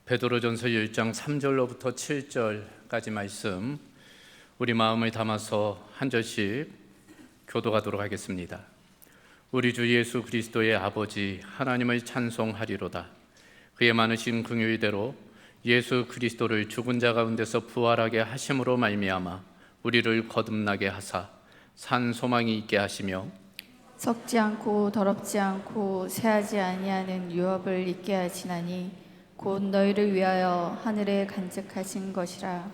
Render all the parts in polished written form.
베드로전서 1장 3절로부터 7절까지 말씀 우리 마음을 담아서 한 절씩 교독하도록 하겠습니다. 우리 주 예수 그리스도의 아버지 하나님을 찬송하리로다. 그의 많으신 긍휼대로 예수 그리스도를 죽은 자 가운데서 부활하게 하심으로 말미암아 우리를 거듭나게 하사 산 소망이 있게 하시며 썩지 않고 더럽지 않고 새하지 아니하는 유업을 있게 하시나니 곧 너희를 위하여 하늘에 간직하신 것이라.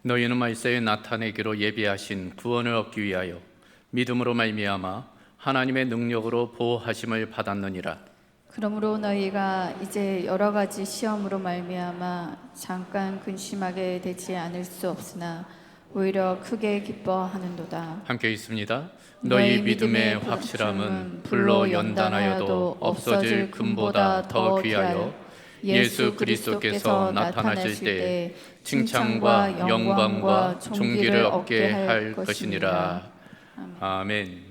너희는 말세에 나타내기로 예비하신 구원을 얻기 위하여 믿음으로 말미암아 하나님의 능력으로 보호하심을 받았느니라. 그러므로 너희가 이제 여러 가지 시험으로 말미암아 잠깐 근심하게 되지 않을 수 없으나 오히려 크게 기뻐하는도다. 함께 있습니다. 너희 믿음의 확실함은 불로 연단하여도 없어질 금보다 더 귀하여 예수 그리스도께서 나타나실 때 칭찬과 영광과 존귀를 얻게 할 것이니라. 아멘.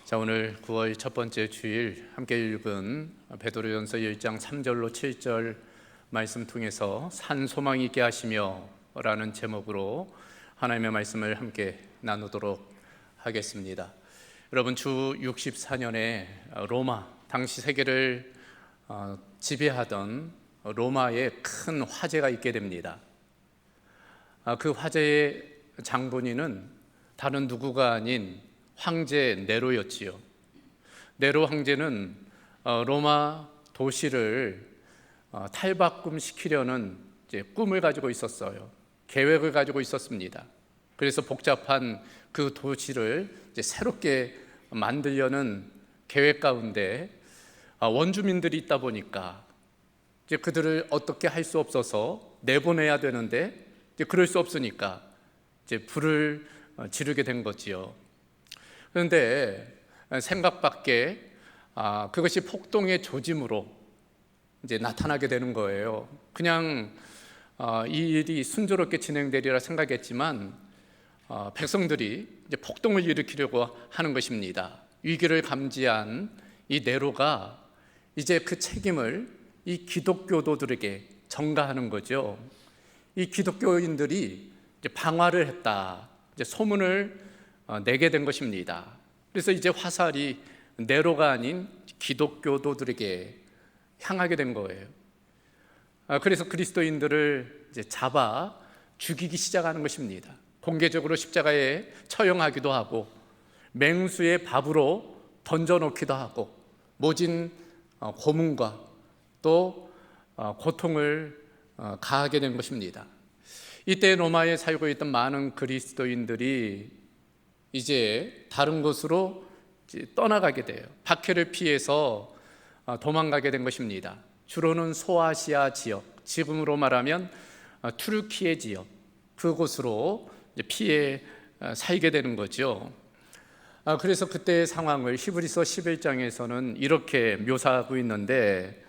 자, 오늘 9월 첫 번째 주일 함께 읽은 베드로전서 1장 3절로 7절 말씀 통해서 산 소망이 있게 하시며 라는 제목으로 하나님의 말씀을 함께 나누도록 하겠습니다. 여러분, 주 64년에 로마, 당시 세계를 지배하던 로마에 큰 화재가 있게 됩니다. 그 화재의 장본인은 다른 누구가 아닌 황제 네로였지요. 네로 황제는 로마 도시를 탈바꿈시키려는 꿈을 가지고 있었어요. 계획을 가지고 있었습니다. 그래서 복잡한 그 도시를 새롭게 만들려는 계획 가운데 원주민들이 있다 보니까 이제 그들을 어떻게 할 수 없어서 내보내야 되는데 이제 그럴 수 없으니까 이제 불을 지르게 된 거지요. 그런데 생각 밖에 그것이 폭동의 조짐으로 이제 나타나게 되는 거예요. 그냥 이 일이 순조롭게 진행되리라 생각했지만 백성들이 이제 폭동을 일으키려고 하는 것입니다. 위기를 감지한 이 네로가 이제 그 책임을 이 기독교도들에게 전가하는 거죠. 이 기독교인들이 이제 방화를 했다, 이제 소문을 내게 된 것입니다. 그래서 이제 화살이 네로가 아닌 기독교도들에게 향하게 된 거예요. 그래서 그리스도인들을 이제 잡아 죽이기 시작하는 것입니다. 공개적으로 십자가에 처형하기도 하고 맹수의 밥으로 던져놓기도 하고 모진 고문과 또 고통을 가하게 된 것입니다. 이때 로마에 살고 있던 많은 그리스도인들이 이제 다른 곳으로 떠나가게 돼요. 박해를 피해서 도망가게 된 것입니다. 주로는 소아시아 지역, 지금으로 말하면 투르키예 지역, 그곳으로 피해 살게 되는 거죠. 그래서 그때의 상황을 히브리서 11장에서는 이렇게 묘사하고 있는데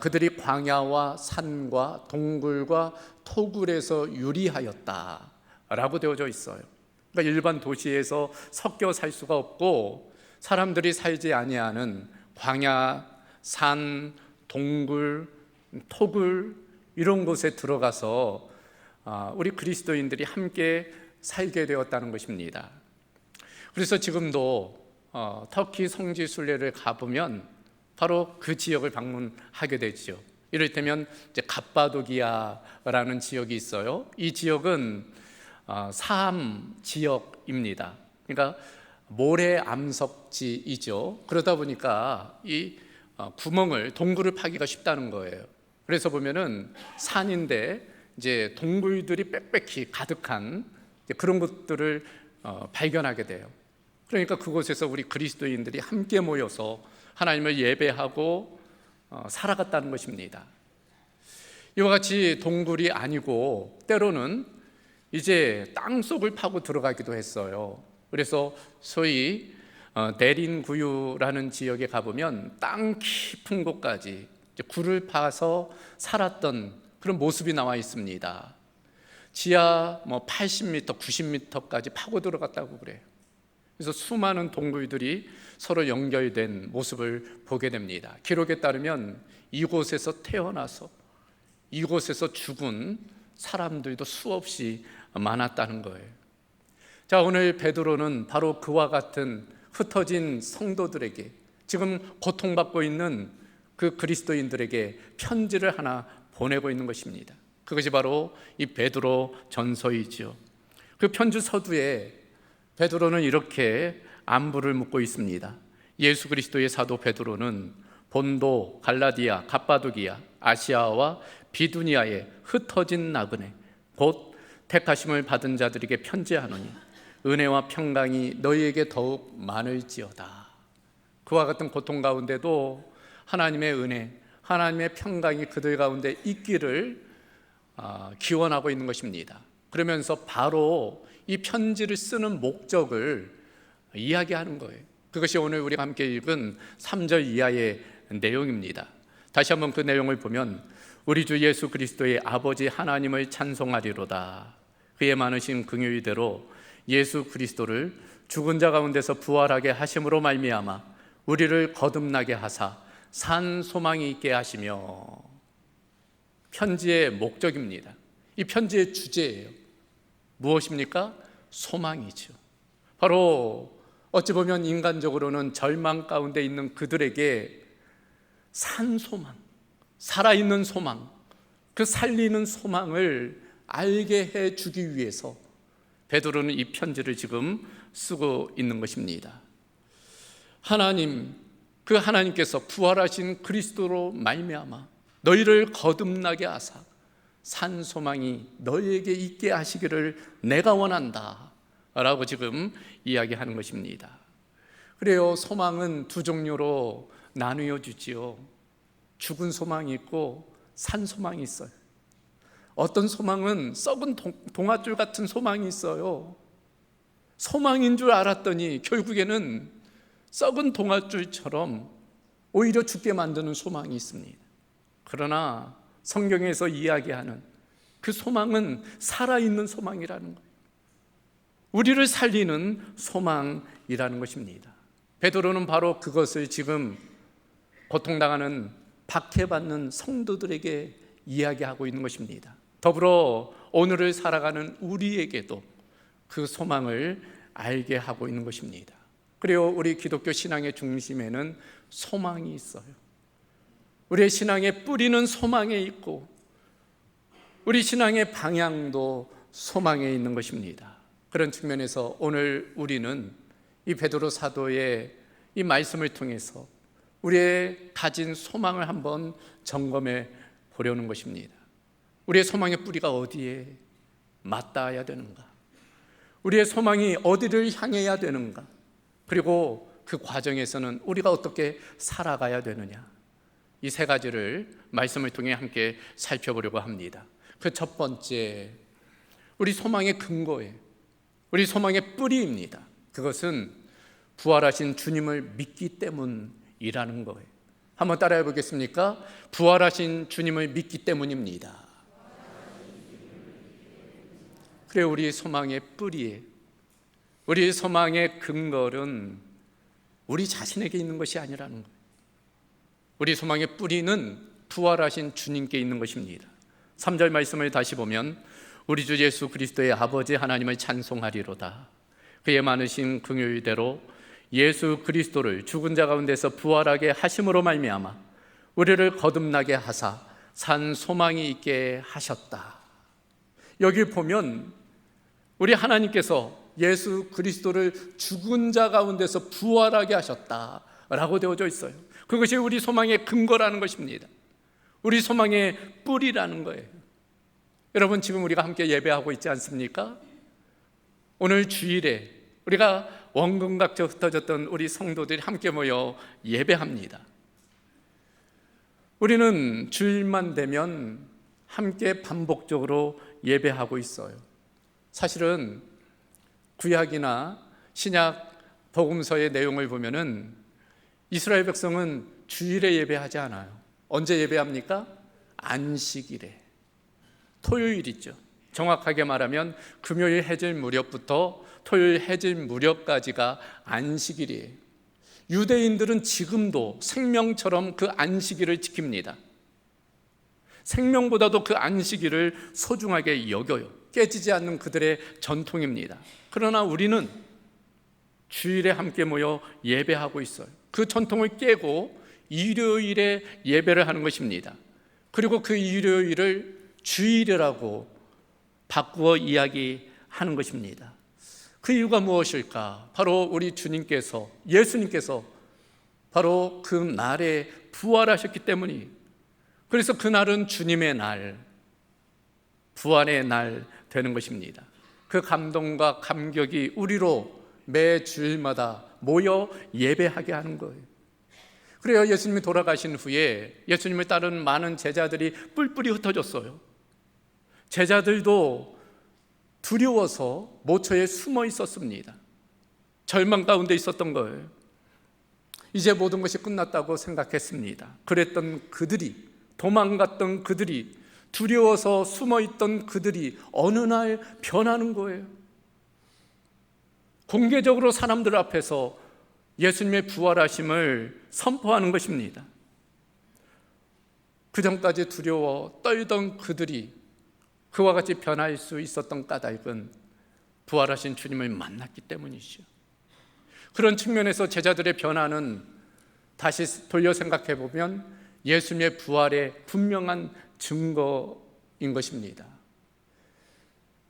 그들이 광야와 산과 동굴과 토굴에서 유리하였다라고 되어져 있어요. 그러니까 일반 도시에서 섞여 살 수가 없고 사람들이 살지 아니하는 광야, 산, 동굴, 토굴 이런 곳에 들어가서 우리 그리스도인들이 함께 살게 되었다는 것입니다. 그래서 지금도 터키 성지 순례를 가보면 바로 그 지역을 방문하게 되죠. 이를테면 이제 갑바도기아라는 지역이 있어요. 이 지역은 사암 지역입니다. 그러니까 모래 암석지이죠. 그러다 보니까 이 구멍을 동굴을 파기가 쉽다는 거예요. 그래서 보면은 산인데 이제 동굴들이 빽빽히 가득한 그런 것들을 발견하게 돼요. 그러니까 그곳에서 우리 그리스도인들이 함께 모여서 하나님을 예배하고 살아갔다는 것입니다. 이와 같이 동굴이 아니고 때로는 이제 땅속을 파고 들어가기도 했어요. 그래서 소위 데린구유라는 지역에 가보면 땅 깊은 곳까지 굴을 파서 살았던 그런 모습이 나와 있습니다. 지하 80m, 90m까지 파고 들어갔다고 그래요. 그래서 수많은 동굴들이 서로 연결된 모습을 보게 됩니다. 기록에 따르면 이곳에서 태어나서 이곳에서 죽은 사람들도 수없이 많았다는 거예요. 자, 오늘 베드로는 바로 그와 같은 흩어진 성도들에게, 지금 고통받고 있는 그 그리스도인들에게 편지를 하나 보내고 있는 것입니다. 그것이 바로 이 베드로 전서이지요. 그 편지 서두에 베드로는 이렇게 안부를 묻고 있습니다. 예수 그리스도의 사도 베드로는 본도, 갈라디아, 갑바도기아, 아시아와 비두니아에 흩어진 나그네 곧 택하심을 받은 자들에게 편지하노니 은혜와 평강이 너희에게 더욱 많을지어다. 그와 같은 고통 가운데도 하나님의 은혜, 하나님의 평강이 그들 가운데 있기를 기원하고 있는 것입니다. 그러면서 바로 이 편지를 쓰는 목적을 이야기하는 거예요. 그것이 오늘 우리가 함께 읽은 3절 이하의 내용입니다. 다시 한번 그 내용을 보면 우리 주 예수 그리스도의 아버지 하나님을 찬송하리로다. 그의 많으신 긍휼대로 예수 그리스도를 죽은 자 가운데서 부활하게 하심으로 말미암아 우리를 거듭나게 하사 산 소망이 있게 하시며. 편지의 목적입니다. 이 편지의 주제예요. 무엇입니까? 소망이죠. 바로 어찌 보면 인간적으로는 절망 가운데 있는 그들에게 산 소망, 살아있는 소망, 그 살리는 소망을 알게 해주기 위해서 베드로는 이 편지를 지금 쓰고 있는 것입니다. 하나님, 그 하나님께서 부활하신 그리스도로 말미암아 너희를 거듭나게 하사 산 소망이 너희에게 있게 하시기를 내가 원한다 라고 지금 이야기하는 것입니다. 그래요, 소망은 두 종류로 나누어 주지요. 죽은 소망이 있고 산 소망이 있어요. 어떤 소망은 썩은 동아줄 같은 소망이 있어요. 소망인 줄 알았더니 결국에는 썩은 동아줄처럼 오히려 죽게 만드는 소망이 있습니다. 그러나 성경에서 이야기하는 그 소망은 살아있는 소망이라는 거예요. 우리를 살리는 소망이라는 것입니다. 베드로는 바로 그것을 지금 고통당하는 박해받는 성도들에게 이야기하고 있는 것입니다. 더불어 오늘을 살아가는 우리에게도 그 소망을 알게 하고 있는 것입니다. 그리고 우리 기독교 신앙의 중심에는 소망이 있어요. 우리의 신앙의 뿌리는 소망에 있고 우리 신앙의 방향도 소망에 있는 것입니다. 그런 측면에서 오늘 우리는 이 베드로 사도의 이 말씀을 통해서 우리의 가진 소망을 한번 점검해 보려는 것입니다. 우리의 소망의 뿌리가 어디에 맞닿아야 되는가? 우리의 소망이 어디를 향해야 되는가? 그리고 그 과정에서는 우리가 어떻게 살아가야 되느냐? 이 세 가지를 말씀을 통해 함께 살펴보려고 합니다. 그 첫 번째, 우리 소망의 근거예요. 우리 소망의 뿌리입니다. 그것은 부활하신 주님을 믿기 때문이라는 거예요. 한번 따라해 보겠습니까? 부활하신 주님을 믿기 때문입니다. 그래, 우리 소망의 뿌리에, 우리 소망의 근거는 우리 자신에게 있는 것이 아니라는 거예요. 우리 소망의 뿌리는 부활하신 주님께 있는 것입니다. 3절 말씀을 다시 보면 우리 주 예수 그리스도의 아버지 하나님을 찬송하리로다. 그의 많으신 긍휼대로 예수 그리스도를 죽은 자 가운데서 부활하게 하심으로 말미암아 우리를 거듭나게 하사 산 소망이 있게 하셨다. 여기 보면 우리 하나님께서 예수 그리스도를 죽은 자 가운데서 부활하게 하셨다라고 되어져 있어요. 그것이 우리 소망의 근거라는 것입니다. 우리 소망의 뿌리라는 거예요. 여러분, 지금 우리가 함께 예배하고 있지 않습니까? 오늘 주일에 우리가 원근각저 흩어졌던 우리 성도들이 함께 모여 예배합니다. 우리는 주일만 되면 함께 반복적으로 예배하고 있어요. 사실은 구약이나 신약 복음서의 내용을 보면은 이스라엘 백성은 주일에 예배하지 않아요. 언제 예배합니까? 안식일에, 토요일이죠. 정확하게 말하면 금요일 해질 무렵부터 토요일 해질 무렵까지가 안식일이에요. 유대인들은 지금도 생명처럼 그 안식일을 지킵니다. 생명보다도 그 안식일을 소중하게 여겨요. 깨지지 않는 그들의 전통입니다. 그러나 우리는 주일에 함께 모여 예배하고 있어요. 그 전통을 깨고 일요일에 예배를 하는 것입니다. 그리고 그 일요일을 주일이라고 바꾸어 이야기하는 것입니다. 그 이유가 무엇일까? 바로 우리 주님께서, 예수님께서 바로 그 날에 부활하셨기 때문이. 그래서 그날은 주님의 날, 부활의 날 되는 것입니다. 그 감동과 감격이 우리로 매 주일마다 모여 예배하게 하는 거예요. 그래요. 예수님이 돌아가신 후에 예수님을 따른 많은 제자들이 뿔뿔이 흩어졌어요. 제자들도 두려워서 모처에 숨어 있었습니다. 절망 가운데 있었던 거예요. 이제 모든 것이 끝났다고 생각했습니다. 그랬던 그들이, 도망갔던 그들이, 두려워서 숨어 있던 그들이 어느 날 변하는 거예요. 공개적으로 사람들 앞에서 예수님의 부활하심을 선포하는 것입니다. 그전까지 두려워 떨던 그들이 그와 같이 변할 수 있었던 까닭은 부활하신 주님을 만났기 때문이죠. 그런 측면에서 제자들의 변화는 다시 돌려 생각해 보면 예수님의 부활의 분명한 증거인 것입니다.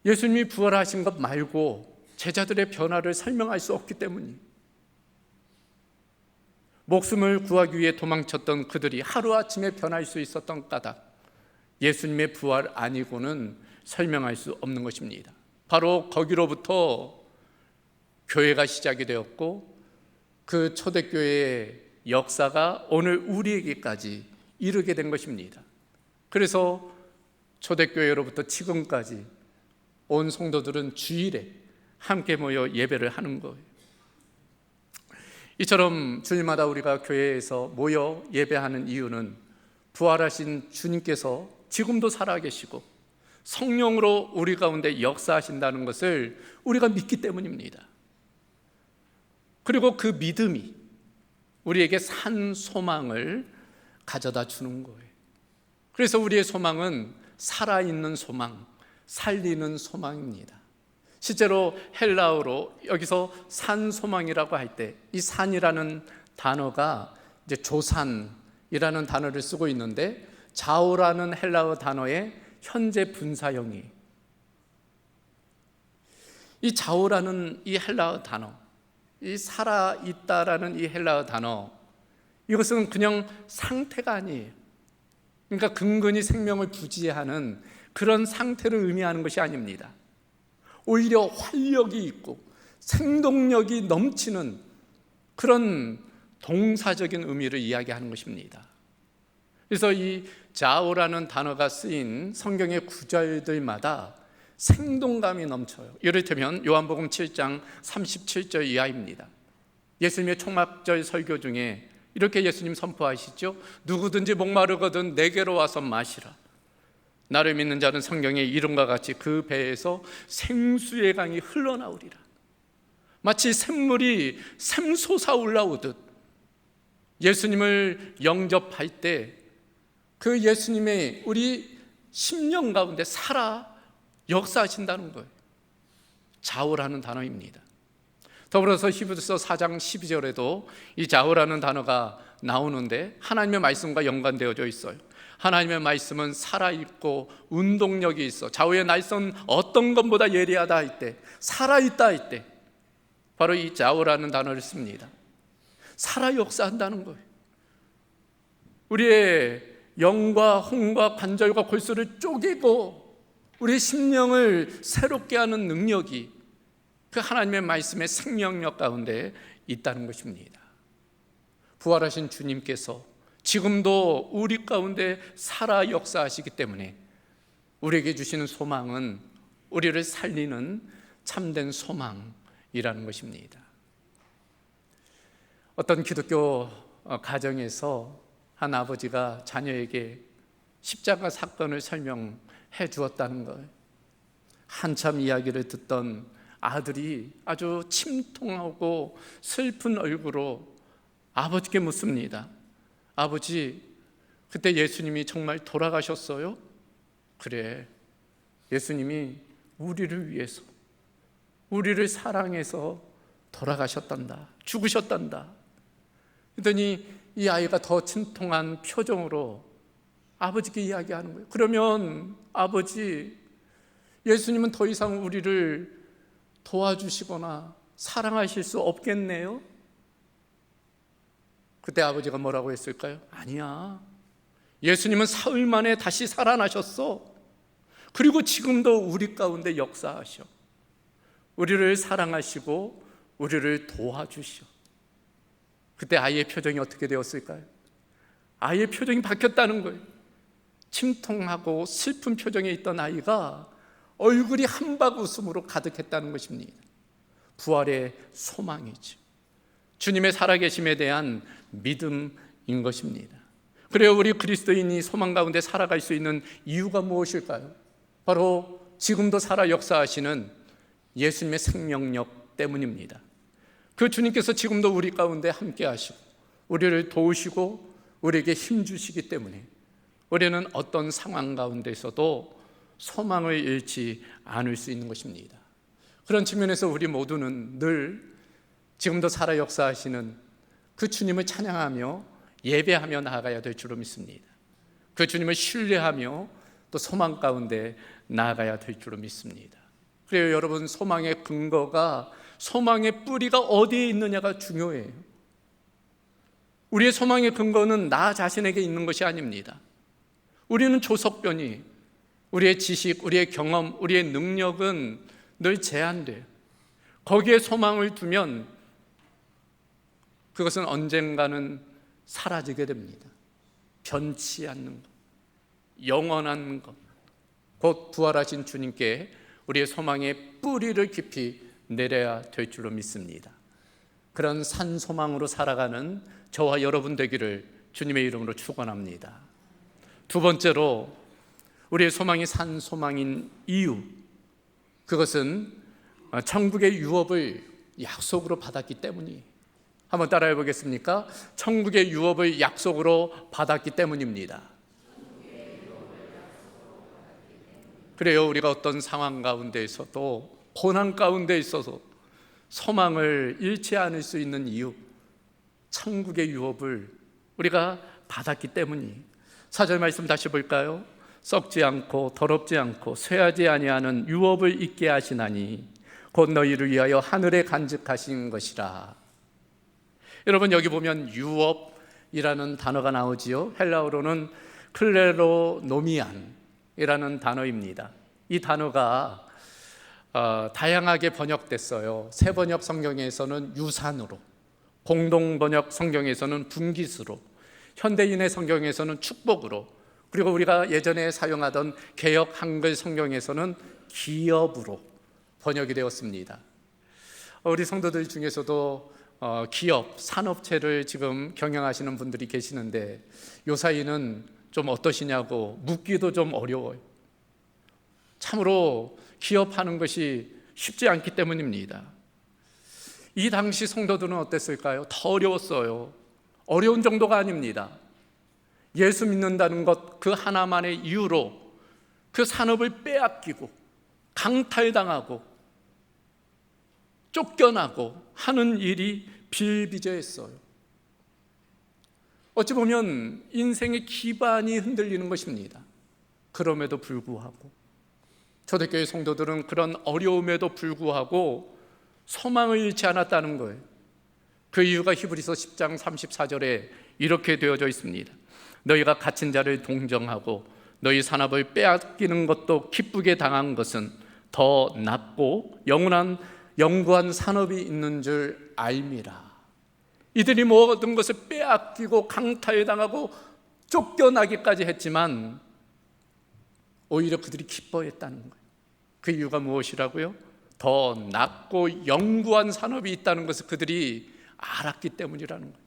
예수님이 부활하신 것 말고 제자들의 변화를 설명할 수 없기 때문이에요. 목숨을 구하기 위해 도망쳤던 그들이 하루아침에 변할 수 있었던 까닭, 예수님의 부활 아니고는 설명할 수 없는 것입니다. 바로 거기로부터 교회가 시작이 되었고 그 초대교회의 역사가 오늘 우리에게까지 이르게 된 것입니다. 그래서 초대교회로부터 지금까지 온 성도들은 주일에 함께 모여 예배를 하는 거예요. 이처럼 주일마다 우리가 교회에서 모여 예배하는 이유는 부활하신 주님께서 지금도 살아계시고 성령으로 우리 가운데 역사하신다는 것을 우리가 믿기 때문입니다. 그리고 그 믿음이 우리에게 산 소망을 가져다 주는 거예요. 그래서 우리의 소망은 살아있는 소망, 살리는 소망입니다. 실제로 헬라어로 여기서 산 소망이라고 할 때 이 산이라는 단어가 이제 조산이라는 단어를 쓰고 있는데 자오라는 헬라어 단어의 현재 분사형이, 이 자오라는 이 헬라어 단어, 이 살아있다라는 이 헬라어 단어, 이것은 그냥 상태가 아니에요. 그러니까 근근히 생명을 부지하는 그런 상태를 의미하는 것이 아닙니다. 오히려 활력이 있고 생동력이 넘치는 그런 동사적인 의미를 이야기하는 것입니다. 그래서 이 자오라는 단어가 쓰인 성경의 구절들마다 생동감이 넘쳐요. 이를테면 요한복음 7장 37절 이하입니다. 예수님의 초막절 설교 중에 이렇게 예수님 선포하시죠. 누구든지 목마르거든 내게로 와서 마시라. 나를 믿는 자는 성경의 이름과 같이 그 배에서 생수의 강이 흘러나오리라. 마치 샘물이 샘솟아 올라오듯 예수님을 영접할 때 그 예수님의 우리 심령 가운데 살아 역사하신다는 거예요. 자오라는 단어입니다. 더불어서 히브리서 4장 12절에도 이 자오라는 단어가 나오는데 하나님의 말씀과 연관되어져 있어요. 하나님의 말씀은 살아있고 운동력이 있어. 좌우의 날선 어떤 것보다 예리하다 할 때, 살아있다 할 때 바로 이 자오라는 단어를 씁니다. 살아 역사한다는 거예요. 우리의 영과 혼과 관절과 골수를 쪼개고 우리의 심령을 새롭게 하는 능력이 그 하나님의 말씀의 생명력 가운데 있다는 것입니다. 부활하신 주님께서 지금도 우리 가운데 살아 역사하시기 때문에 우리에게 주시는 소망은 우리를 살리는 참된 소망이라는 것입니다. 어떤 기독교 가정에서 한 아버지가 자녀에게 십자가 사건을 설명해 주었다는 거예요. 한참 이야기를 듣던 아들이 아주 침통하고 슬픈 얼굴로 아버지께 묻습니다. 아버지, 그때 예수님이 정말 돌아가셨어요? 그래, 예수님이 우리를 위해서, 우리를 사랑해서 돌아가셨단다, 죽으셨단다. 그랬더니 이 아이가 더 진통한 표정으로 아버지께 이야기하는 거예요. 그러면 아버지, 예수님은 더 이상 우리를 도와주시거나 사랑하실 수 없겠네요? 그때 아버지가 뭐라고 했을까요? 아니야, 예수님은 사흘 만에 다시 살아나셨어. 그리고 지금도 우리 가운데 역사하셔. 우리를 사랑하시고 우리를 도와주셔. 그때 아이의 표정이 어떻게 되었을까요? 아이의 표정이 바뀌었다는 거예요. 침통하고 슬픈 표정에 있던 아이가 얼굴이 한박 웃음으로 가득했다는 것입니다. 부활의 소망이죠. 주님의 살아계심에 대한 믿음인 것입니다. 그래요, 우리 그리스도인이 소망 가운데 살아갈 수 있는 이유가 무엇일까요? 바로 지금도 살아 역사하시는 예수님의 생명력 때문입니다. 그 주님께서 지금도 우리 가운데 함께 하시고 우리를 도우시고 우리에게 힘주시기 때문에 우리는 어떤 상황 가운데서도 소망을 잃지 않을 수 있는 것입니다. 그런 측면에서 우리 모두는 늘 지금도 살아 역사하시는 그 주님을 찬양하며 예배하며 나아가야 될 줄로 믿습니다. 그 주님을 신뢰하며 또 소망 가운데 나아가야 될 줄로 믿습니다. 그래요, 여러분, 소망의 근거가, 소망의 뿌리가 어디에 있느냐가 중요해요. 우리의 소망의 근거는 나 자신에게 있는 것이 아닙니다. 우리는 조석변이, 우리의 지식, 우리의 경험, 우리의 능력은 늘 제한돼요. 거기에 소망을 두면 그것은 언젠가는 사라지게 됩니다. 변치 않는 것, 영원한 것, 곧 부활하신 주님께 우리의 소망의 뿌리를 깊이 내려야 될 줄로 믿습니다. 그런 산소망으로 살아가는 저와 여러분 되기를 주님의 이름으로 축원합니다. 두 번째로, 우리의 소망이 산소망인 이유, 그것은 천국의 유업을 약속으로 받았기 때문이에요. 한번 따라해 보겠습니까? 천국의 유업을 약속으로 받았기 때문입니다. 그래요, 우리가 어떤 상황 가운데 있어도, 고난 가운데 있어서 소망을 잃지 않을 수 있는 이유, 천국의 유업을 우리가 받았기 때문이에요. 4절 말씀 다시 볼까요? 썩지 않고 더럽지 않고 쇠하지 아니하는 유업을 있게 하시나니 곧 너희를 위하여 하늘에 간직하신 것이라. 여러분, 여기 보면 유업이라는 단어가 나오지요. 헬라어로는 클레로노미안이라는 단어입니다. 이 단어가 다양하게 번역됐어요. 새번역 성경에서는 유산으로, 공동번역 성경에서는 분깃으로, 현대인의 성경에서는 축복으로, 그리고 우리가 예전에 사용하던 개역 한글 성경에서는 기업으로 번역이 되었습니다. 우리 성도들 중에서도 기업, 산업체를 지금 경영하시는 분들이 계시는데 요 사이는 좀 어떠시냐고 묻기도 좀 어려워요. 참으로 기업하는 것이 쉽지 않기 때문입니다. 이 당시 성도들은 어땠을까요? 더 어려웠어요. 어려운 정도가 아닙니다. 예수 믿는다는 것 그 하나만의 이유로 그 산업을 빼앗기고 강탈당하고 쫓겨나고 하는 일이 비일비재했어요. 어찌 보면 인생의 기반이 흔들리는 것입니다. 그럼에도 불구하고 초대교회 성도들은 그런 어려움에도 불구하고 소망을 잃지 않았다는 거예요. 그 이유가 히브리서 10장 34절에 이렇게 되어져 있습니다. 너희가 갇힌 자를 동정하고 너희 산업을 빼앗기는 것도 기쁘게 당한 것은 더 낫고 영구한 산업이 있는 줄 알미라. 이들이 모든 것을 빼앗기고 강탈당하고 쫓겨나기까지 했지만 오히려 그들이 기뻐했다는 거예요. 그 이유가 무엇이라고요? 더 낫고 영구한 산업이 있다는 것을 그들이 알았기 때문이라는 거예요.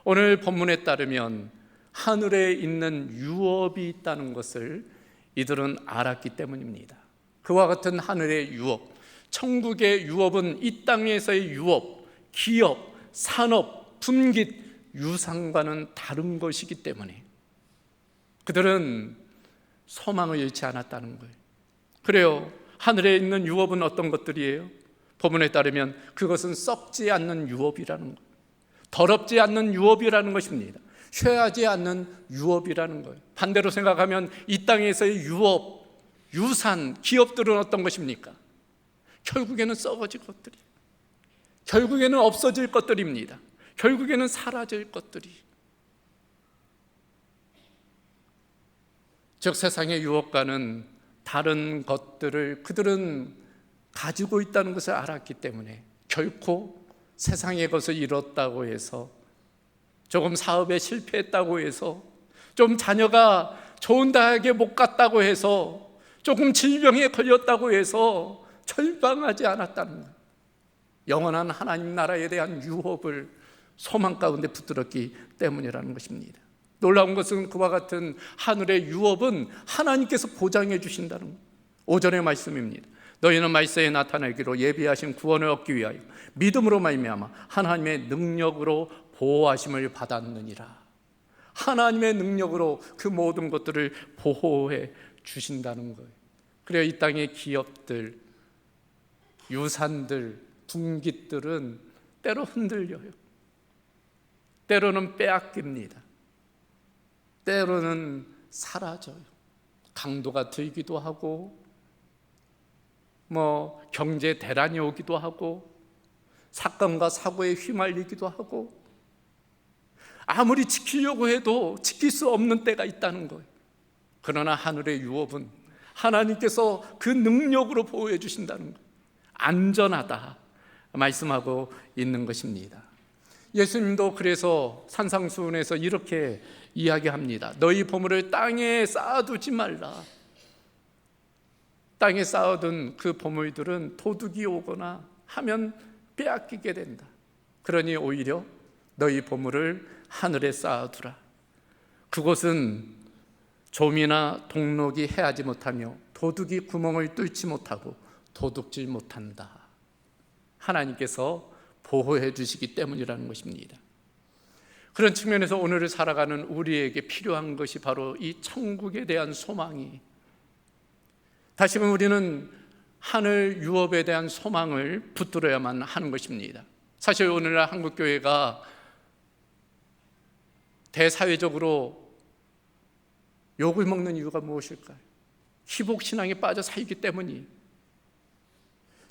오늘 본문에 따르면 하늘에 있는 유업이 있다는 것을 이들은 알았기 때문입니다. 그와 같은 하늘의 유업, 천국의 유업은 이 땅에서의 유업, 기업, 산업, 분깃, 유산과는 다른 것이기 때문에 그들은 소망을 잃지 않았다는 거예요. 그래요. 하늘에 있는 유업은 어떤 것들이에요? 본문에 따르면 그것은 썩지 않는 유업이라는 거예요. 더럽지 않는 유업이라는 것입니다. 쇠하지 않는 유업이라는 거예요. 반대로 생각하면 이 땅에서의 유업, 유산, 기업들은 어떤 것입니까? 결국에는 썩어질 것들이, 결국에는 없어질 것들입니다. 결국에는 사라질 것들이. 즉 세상의 유업과는 다른 것들을 그들은 가지고 있다는 것을 알았기 때문에 결코 세상의 것을 잃었다고 해서, 조금 사업에 실패했다고 해서, 좀 자녀가 좋은 대학에 못 갔다고 해서, 조금 질병에 걸렸다고 해서 절망하지 않았다는 거예요. 영원한 하나님 나라에 대한 유업을 소망 가운데 붙들었기 때문이라는 것입니다. 놀라운 것은 그와 같은 하늘의 유업은 하나님께서 보장해 주신다는 거예요. 5절의 말씀입니다. 너희는 말세에 나타나기로 예비하신 구원을 얻기 위하여 믿음으로 말미암아 하나님의 능력으로 보호하심을 받았느니라. 하나님의 능력으로 그 모든 것들을 보호해 주신다는 거예요. 그래요. 이 땅의 기업들, 유산들, 분깃들은 때로 흔들려요. 때로는 빼앗깁니다. 때로는 사라져요. 강도가 들기도 하고, 경제 대란이 오기도 하고, 사건과 사고에 휘말리기도 하고, 아무리 지키려고 해도 지킬 수 없는 때가 있다는 거예요. 그러나 하늘의 유업은 하나님께서 그 능력으로 보호해 주신다는 거예요. 안전하다 말씀하고 있는 것입니다. 예수님도 그래서 산상수훈에서 이렇게 이야기합니다. 너희 보물을 땅에 쌓아두지 말라. 땅에 쌓아둔 그 보물들은 도둑이 오거나 하면 빼앗기게 된다. 그러니 오히려 너희 보물을 하늘에 쌓아두라. 그곳은 좀이나 동록이 해하지 못하며 도둑이 구멍을 뚫지 못하고 도둑질 못한다. 하나님께서 보호해 주시기 때문이라는 것입니다. 그런 측면에서 오늘을 살아가는 우리에게 필요한 것이 바로 이 천국에 대한 소망이, 다시금 우리는 하늘 유업에 대한 소망을 붙들어야만 하는 것입니다. 사실 오늘날 한국교회가 대사회적으로 욕을 먹는 이유가 무엇일까요? 희복신앙에 빠져 살기 때문이에요.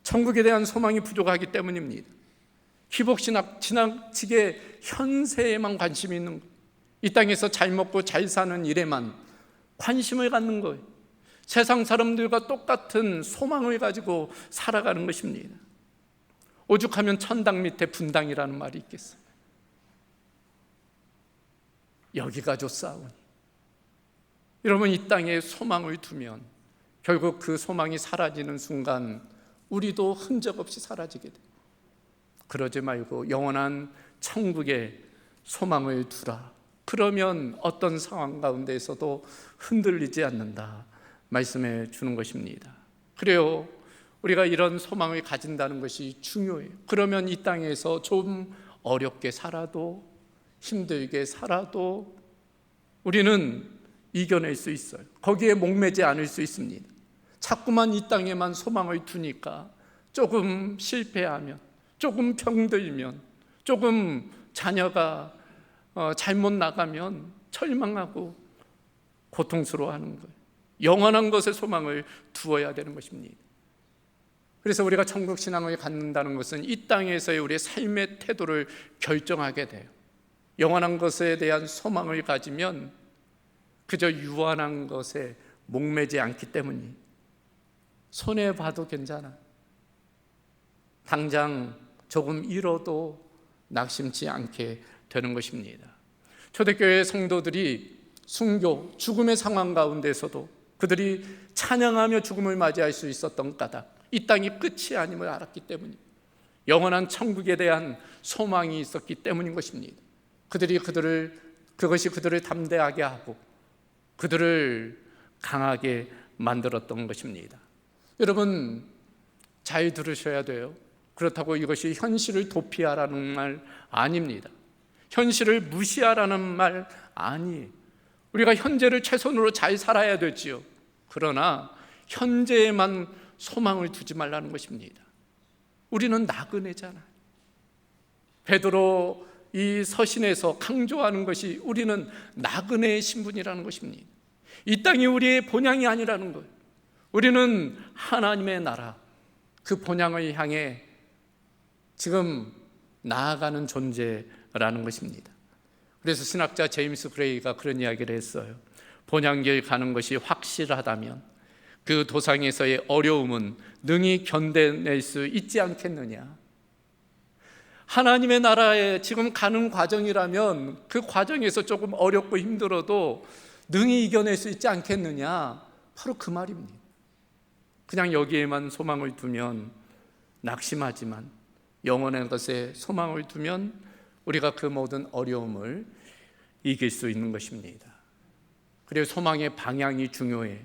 천국에 대한 소망이 부족하기 때문입니다. 희복신앙, 지나치게 현세에만 관심이 있는 거예요. 이 땅에서 잘 먹고 잘 사는 일에만 관심을 갖는 거예요. 세상 사람들과 똑같은 소망을 가지고 살아가는 것입니다. 오죽하면 천당 밑에 분당이라는 말이 있겠어요. 여기가 좋사오니. 여러분, 이 땅에 소망을 두면 결국 그 소망이 사라지는 순간 우리도 흔적 없이 사라지게 돼요. 그러지 말고 영원한 천국에 소망을 두라. 그러면 어떤 상황 가운데에서도 흔들리지 않는다 말씀해 주는 것입니다. 그래요. 우리가 이런 소망을 가진다는 것이 중요해요. 그러면 이 땅에서 좀 어렵게 살아도, 힘들게 살아도 우리는 이겨낼 수 있어요. 거기에 목매지 않을 수 있습니다. 자꾸만 이 땅에만 소망을 두니까 조금 실패하면, 조금 병들면, 조금 자녀가 잘못 나가면 절망하고 고통스러워하는 거예요. 영원한 것에 소망을 두어야 되는 것입니다. 그래서 우리가 천국 신앙을 갖는다는 것은 이 땅에서의 우리의 삶의 태도를 결정하게 돼요. 영원한 것에 대한 소망을 가지면 그저 유한한 것에 목매지 않기 때문이, 손해봐도 괜찮아, 당장 조금 잃어도 낙심치 않게 되는 것입니다. 초대교회 성도들이 순교, 죽음의 상황 가운데서도 그들이 찬양하며 죽음을 맞이할 수 있었던 까닭, 이 땅이 끝이 아님을 알았기 때문입니다. 영원한 천국에 대한 소망이 있었기 때문인 것입니다. 그것이 그들을 담대하게 하고 그들을 강하게 만들었던 것입니다. 여러분, 잘 들으셔야 돼요. 그렇다고 이것이 현실을 도피하라는 말 아닙니다. 현실을 무시하라는 말 아니에요. 우리가 현재를 최선으로 잘 살아야 되지요. 그러나 현재에만 소망을 두지 말라는 것입니다. 우리는 나그네잖아요. 베드로 이 서신에서 강조하는 것이 우리는 나그네의 신분이라는 것입니다. 이 땅이 우리의 본향이 아니라는 거예요. 우리는 하나님의 나라, 그 본향을 향해 지금 나아가는 존재라는 것입니다. 그래서 신학자 제임스 그레이가 그런 이야기를 했어요. 본향길 가는 것이 확실하다면 그 도상에서의 어려움은 능히 견뎌낼 수 있지 않겠느냐. 하나님의 나라에 지금 가는 과정이라면 그 과정에서 조금 어렵고 힘들어도 능히 이겨낼 수 있지 않겠느냐. 바로 그 말입니다. 그냥 여기에만 소망을 두면 낙심하지만 영원한 것에 소망을 두면 우리가 그 모든 어려움을 이길 수 있는 것입니다. 그리고 소망의 방향이 중요해.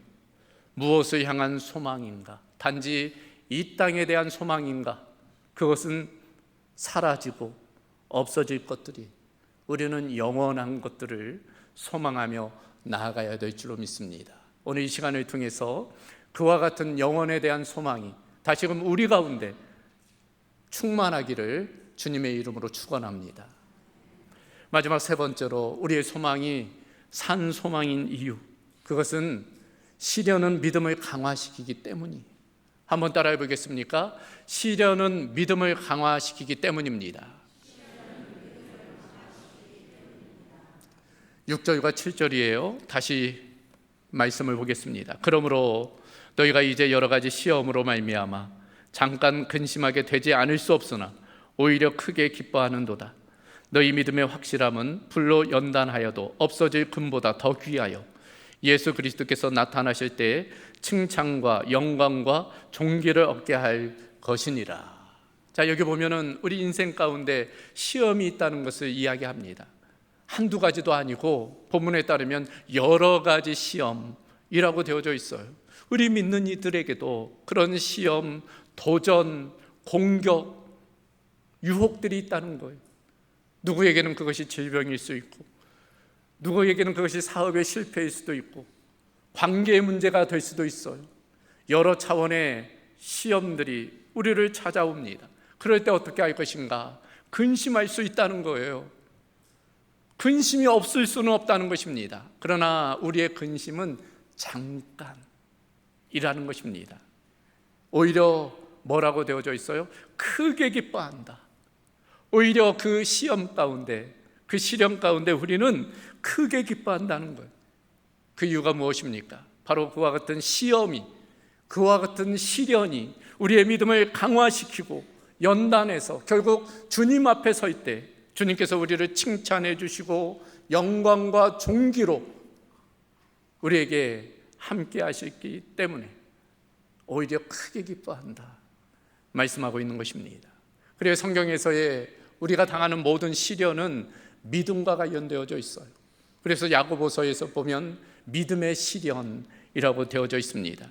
무엇을 향한 소망인가? 단지 이 땅에 대한 소망인가? 그것은 사라지고 없어질 것들이, 우리는 영원한 것들을 소망하며 나아가야 될 줄로 믿습니다. 오늘 이 시간을 통해서 그와 같은 영원에 대한 소망이 다시금 우리 가운데 충만하기를 주님의 이름으로 축원합니다. 마지막 세 번째로 우리의 소망이 산 소망인 이유, 그것은 시련은 믿음을 강화시키기 때문이. 한번 따라해 보겠습니까? 시련은 믿음을 강화시키기 때문입니다. 6절과 7절이에요. 다시 말씀을 보겠습니다. 그러므로 너희가 이제 여러 가지 시험으로 말미암아 잠깐 근심하게 되지 않을 수 없으나 오히려 크게 기뻐하는도다. 너희 믿음의 확실함은 불로 연단하여도 없어질 금보다 더 귀하여 예수 그리스도께서 나타나실 때에 칭찬과 영광과 존귀를 얻게 할 것이니라. 자, 여기 보면은 우리 인생 가운데 시험이 있다는 것을 이야기합니다. 한두 가지도 아니고 본문에 따르면 여러 가지 시험이라고 되어져 있어요. 우리 믿는 이들에게도 그런 시험, 도전, 공격, 유혹들이 있다는 거예요. 누구에게는 그것이 질병일 수 있고, 누구에게는 그것이 사업의 실패일 수도 있고, 관계의 문제가 될 수도 있어요. 여러 차원의 시험들이 우리를 찾아옵니다. 그럴 때 어떻게 할 것인가? 근심할 수 있다는 거예요. 근심이 없을 수는 없다는 것입니다. 그러나 우리의 근심은 잠깐이라는 것입니다. 오히려 뭐라고 되어져 있어요? 크게 기뻐한다. 오히려 그 시험 가운데, 그 시련 가운데 우리는 크게 기뻐한다는 거예요. 그 이유가 무엇입니까? 바로 그와 같은 시험이, 그와 같은 시련이 우리의 믿음을 강화시키고 연단해서 결국 주님 앞에 설 때 주님께서 우리를 칭찬해 주시고 영광과 존귀로 우리에게 함께 하시기 때문에 오히려 크게 기뻐한다 말씀하고 있는 것입니다. 그래서 성경에서의 우리가 당하는 모든 시련은 믿음과 관련되어져 있어요. 그래서 야고보서에서 보면 믿음의 시련이라고 되어져 있습니다.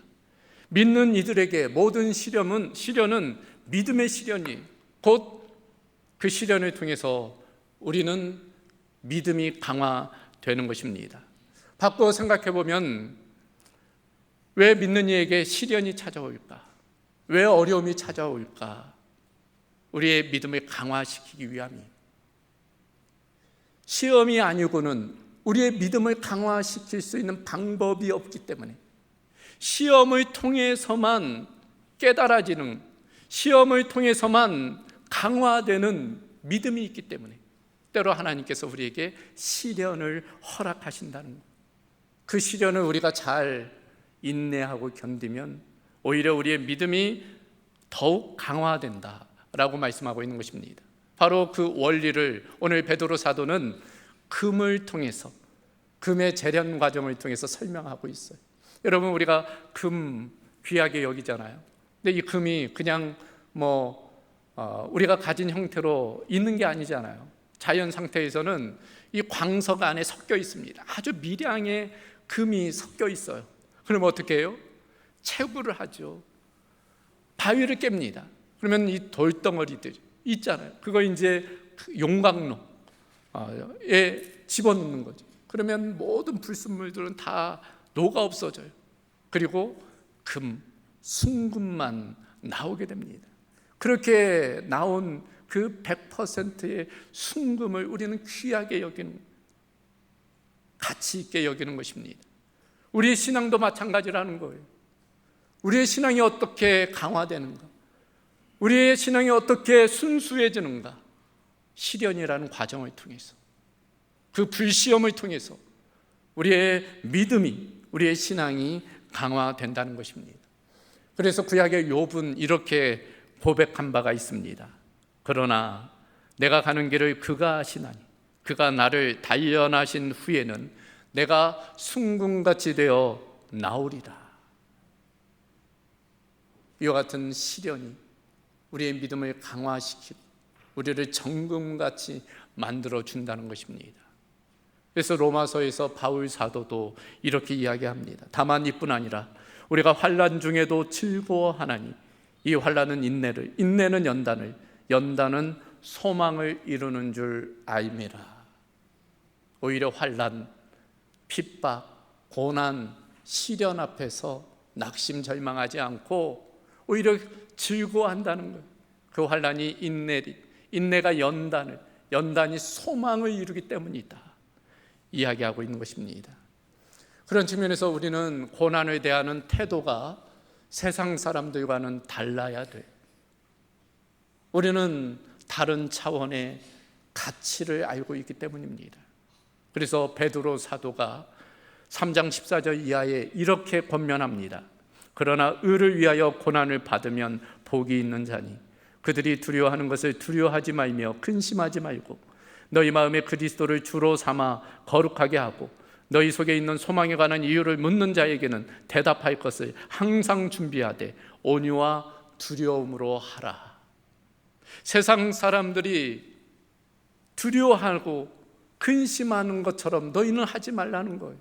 믿는 이들에게 모든 시련은 믿음의 시련이, 곧 그 시련을 통해서 우리는 믿음이 강화되는 것입니다. 바꿔 생각해 보면 왜 믿는 이에게 시련이 찾아올까? 왜 어려움이 찾아올까? 우리의 믿음을 강화시키기 위함이에요. 시험이 아니고는 우리의 믿음을 강화시킬 수 있는 방법이 없기 때문에, 시험을 통해서만 깨달아지는, 시험을 통해서만 강화되는 믿음이 있기 때문에 때로 하나님께서 우리에게 시련을 허락하신다는 것. 그 시련을 우리가 잘 인내하고 견디면 오히려 우리의 믿음이 더욱 강화된다라고 말씀하고 있는 것입니다. 바로 그 원리를 오늘 베드로 사도는 금을 통해서, 금의 재련 과정을 통해서 설명하고 있어요. 여러분, 우리가 금 귀하게 여기잖아요. 근데 이 금이 그냥 우리가 가진 형태로 있는 게 아니잖아요. 자연 상태에서는 이 광석 안에 섞여 있습니다. 아주 미량의 금이 섞여 있어요. 그럼 어떻게 해요? 채굴을 하죠. 바위를 깹니다. 그러면 이 돌덩어리들 있잖아요. 그거 이제 용광로에 집어넣는 거죠. 그러면 모든 불순물들은 다 녹아 없어져요. 그리고 금, 순금만 나오게 됩니다. 그렇게 나온 그 100%의 순금을 우리는 귀하게 여기는, 가치 있게 여기는 것입니다. 우리의 신앙도 마찬가지라는 거예요. 우리의 신앙이 어떻게 강화되는가, 우리의 신앙이 어떻게 순수해지는가, 시련이라는 과정을 통해서, 그 불시험을 통해서 우리의 믿음이, 우리의 신앙이 강화된다는 것입니다. 그래서 구약의 욥은 이렇게 고백한 바가 있습니다. 그러나 내가 가는 길을 그가 아시나니 그가 나를 단련하신 후에는 내가 순금같이 되어 나오리라. 이와 같은 시련이 우리의 믿음을 강화시키고 우리를 정금같이 만들어 준다는 것입니다. 그래서 로마서에서 바울 사도도 이렇게 이야기합니다. 다만 이뿐 아니라 우리가 환난 중에도 즐거워하나니 이 환난은 인내를, 인내는 연단을, 연단은 소망을 이루는 줄 알미라. 오히려 환난, 핍박, 고난, 시련 앞에서 낙심절망하지 않고 오히려 즐거워한다는 거예요. 그 환난이 인내리, 인내가 연단을, 연단이 소망을 이루기 때문이다 이야기하고 있는 것입니다. 그런 측면에서 우리는 고난을 대하는 태도가 세상 사람들과는 달라야 돼요. 우리는 다른 차원의 가치를 알고 있기 때문입니다. 그래서 베드로 사도가 3장 14절 이하에 이렇게 권면합니다. 그러나 의를 위하여 고난을 받으면 복이 있는 자니 그들이 두려워하는 것을 두려워하지 말며 근심하지 말고 너희 마음에 그리스도를 주로 삼아 거룩하게 하고 너희 속에 있는 소망에 관한 이유를 묻는 자에게는 대답할 것을 항상 준비하되 온유와 두려움으로 하라. 세상 사람들이 두려워하고 근심하는 것처럼 너희는 하지 말라는 거예요.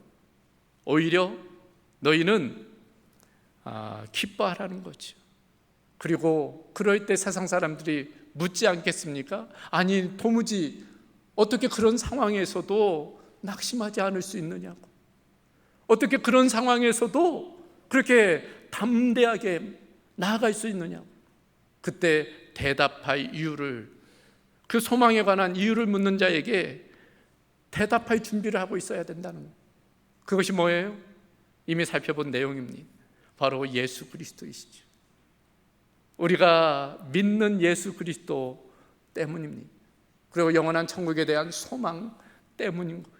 오히려 너희는 기뻐하라는 거죠. 그리고 그럴 때 세상 사람들이 묻지 않겠습니까? 아니 도무지 어떻게 그런 상황에서도 낙심하지 않을 수 있느냐고, 어떻게 그런 상황에서도 그렇게 담대하게 나아갈 수 있느냐고. 그때 대답할 이유를, 그 소망에 관한 이유를 묻는 자에게 대답할 준비를 하고 있어야 된다는 거예요. 그것이 뭐예요? 이미 살펴본 내용입니다. 바로 예수 그리스도이시죠. 우리가 믿는 예수 그리스도 때문입니다. 그리고 영원한 천국에 대한 소망 때문인 거예요.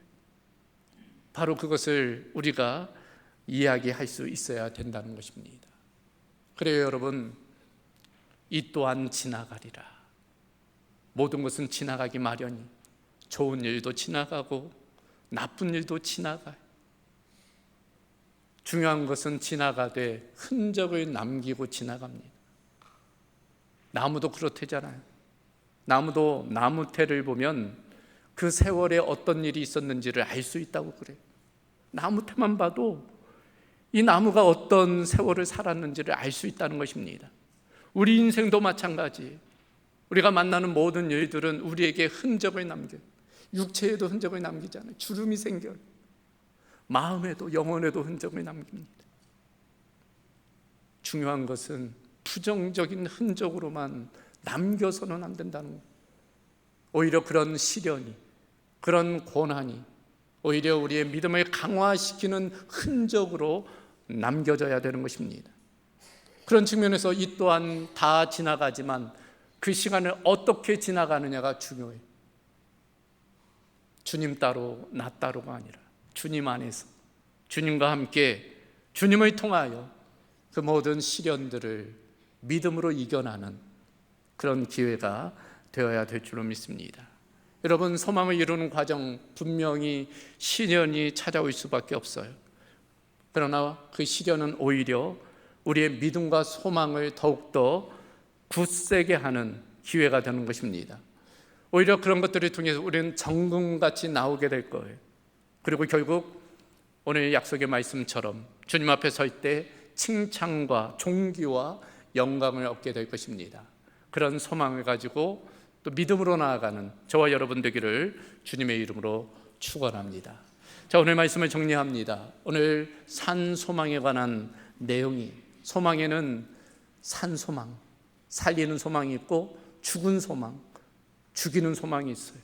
바로 그것을 우리가 이야기할 수 있어야 된다는 것입니다. 그래요 여러분, 이 또한 지나가리라. 모든 것은 지나가기 마련이, 좋은 일도 지나가고 나쁜 일도 지나가요. 중요한 것은 지나가되 흔적을 남기고 지나갑니다. 나무도 그렇대잖아요. 나무도 나무태를 보면 그 세월에 어떤 일이 있었는지를 알 수 있다고 그래요. 나무태만 봐도 이 나무가 어떤 세월을 살았는지를 알 수 있다는 것입니다. 우리 인생도 마찬가지. 우리가 만나는 모든 일들은 우리에게 흔적을 남겨요. 육체에도 흔적을 남기잖아요. 주름이 생겨요. 마음에도 영혼에도 흔적을 남깁니다. 중요한 것은 부정적인 흔적으로만 남겨서는 안 된다는 거예요. 오히려 그런 시련이, 그런 고난이 오히려 우리의 믿음을 강화시키는 흔적으로 남겨져야 되는 것입니다. 그런 측면에서 이 또한 다 지나가지만 그 시간을 어떻게 지나가느냐가 중요해요. 주님 따로 나 따로가 아니라 주님 안에서 주님과 함께 주님을 통하여 그 모든 시련들을 믿음으로 이겨나는 그런 기회가 되어야 될 줄로 믿습니다. 여러분, 소망을 이루는 과정 분명히 시련이 찾아올 수밖에 없어요. 그러나 그 시련은 오히려 우리의 믿음과 소망을 더욱더 굳세게 하는 기회가 되는 것입니다. 오히려 그런 것들을 통해서 우리는 정금같이 나오게 될 거예요. 그리고 결국 오늘 약속의 말씀처럼 주님 앞에 설 때 칭찬과 존귀와 영광을 얻게 될 것입니다. 그런 소망을 가지고 또 믿음으로 나아가는 저와 여러분 되기를 주님의 이름으로 축원합니다. 자, 오늘 말씀을 정리합니다. 오늘 산 소망에 관한 내용이, 소망에는 산 소망, 살리는 소망이 있고 죽은 소망, 죽이는 소망이 있어요.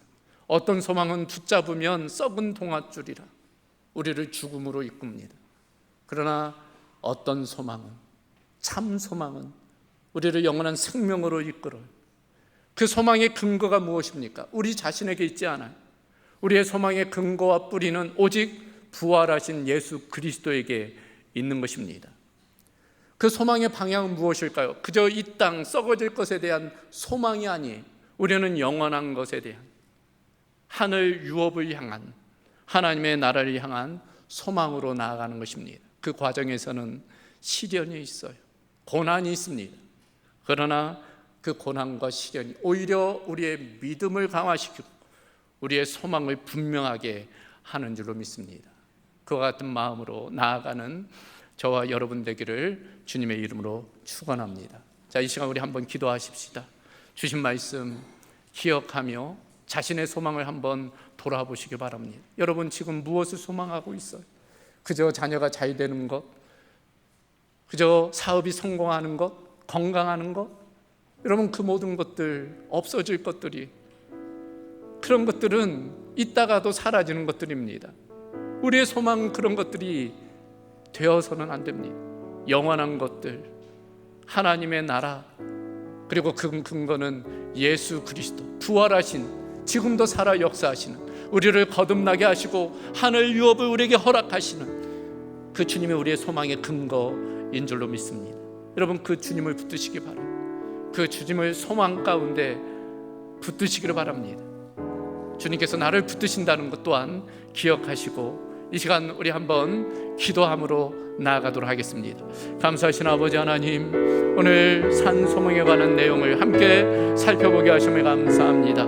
어떤 소망은 붙잡으면 썩은 동아줄이라 우리를 죽음으로 이끕니다. 그러나 어떤 소망은, 참 소망은 우리를 영원한 생명으로 이끌어요. 그 소망의 근거가 무엇입니까? 우리 자신에게 있지 않아요. 우리의 소망의 근거와 뿌리는 오직 부활하신 예수 그리스도에게 있는 것입니다. 그 소망의 방향은 무엇일까요? 그저 이 땅 썩어질 것에 대한 소망이 아니에요. 우리는 영원한 것에 대한, 하늘 유업을 향한, 하나님의 나라를 향한 소망으로 나아가는 것입니다. 그 과정에서는 시련이 있어요. 고난이 있습니다. 그러나 그 고난과 시련이 오히려 우리의 믿음을 강화시키고 우리의 소망을 분명하게 하는 줄로 믿습니다. 그와 같은 마음으로 나아가는 저와 여러분 되기를 주님의 이름으로 축원합니다. 자, 이 시간 우리 한번 기도하십시다. 주신 말씀 기억하며 자신의 소망을 한번 돌아보시기 바랍니다. 여러분 지금 무엇을 소망하고 있어요? 그저 자녀가 잘 되는 것, 그저 사업이 성공하는 것, 건강하는 것, 여러분 그 모든 것들, 없어질 것들이, 그런 것들은 있다가도 사라지는 것들입니다. 우리의 소망은 그런 것들이 되어서는 안 됩니다. 영원한 것들, 하나님의 나라, 그리고 그 근거는 예수 그리스도, 부활하신, 지금도 살아 역사하시는, 우리를 거듭나게 하시고 하늘 유업을 우리에게 허락하시는 그 주님이 우리의 소망의 근거인 줄로 믿습니다. 여러분 그 주님을 붙드시기 바랍니다. 그 주님을 소망 가운데 붙드시기를 바랍니다. 주님께서 나를 붙드신다는 것 또한 기억하시고 이 시간 우리 한번 기도함으로 나아가도록 하겠습니다. 감사하신 아버지 하나님, 오늘 산 소망에 관한 내용을 함께 살펴보게 하심을 감사합니다.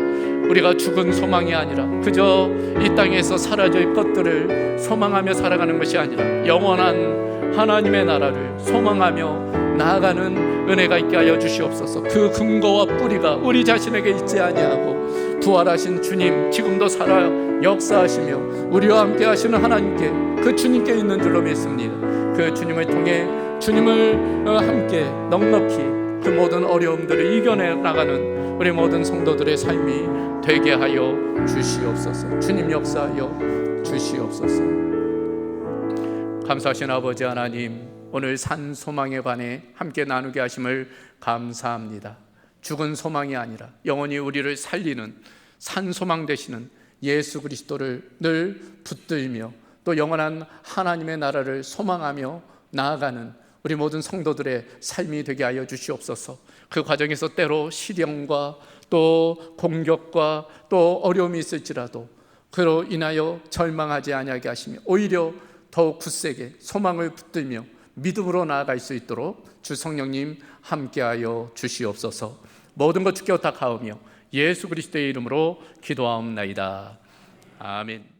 우리가 죽은 소망이 아니라 그저 이 땅에서 사라질 것들을 소망하며 살아가는 것이 아니라 영원한 하나님의 나라를 소망하며 나아가는 은혜가 있게 하여 주시옵소서. 그 근거와 뿌리가 우리 자신에게 있지 아니하고 부활하신 주님, 지금도 살아 역사하시며 우리와 함께 하시는 하나님께, 그 주님께 있는 줄로 믿습니다. 그 주님을 통해 주님을 함께 넉넉히 그 모든 어려움들을 이겨내 나가는 우리 모든 성도들의 삶이 되게 하여 주시옵소서. 주님 역사하여 주시옵소서. 감사하신 아버지 하나님, 오늘 산 소망에 관해 함께 나누게 하심을 감사합니다. 죽은 소망이 아니라 영원히 우리를 살리는 산 소망 되시는 예수 그리스도를 늘 붙들며 또 영원한 하나님의 나라를 소망하며 나아가는 우리 모든 성도들의 삶이 되게 하여 주시옵소서. 그 과정에서 때로 시련과 또 공격과 또 어려움이 있을지라도 그로 인하여 절망하지 아니하게 하시며 오히려 더욱 굳세게 소망을 붙들며 믿음으로 나아갈 수 있도록 주 성령님 함께하여 주시옵소서. 모든 것 주께 부탁하오며 예수 그리스도의 이름으로 기도하옵나이다. 아멘.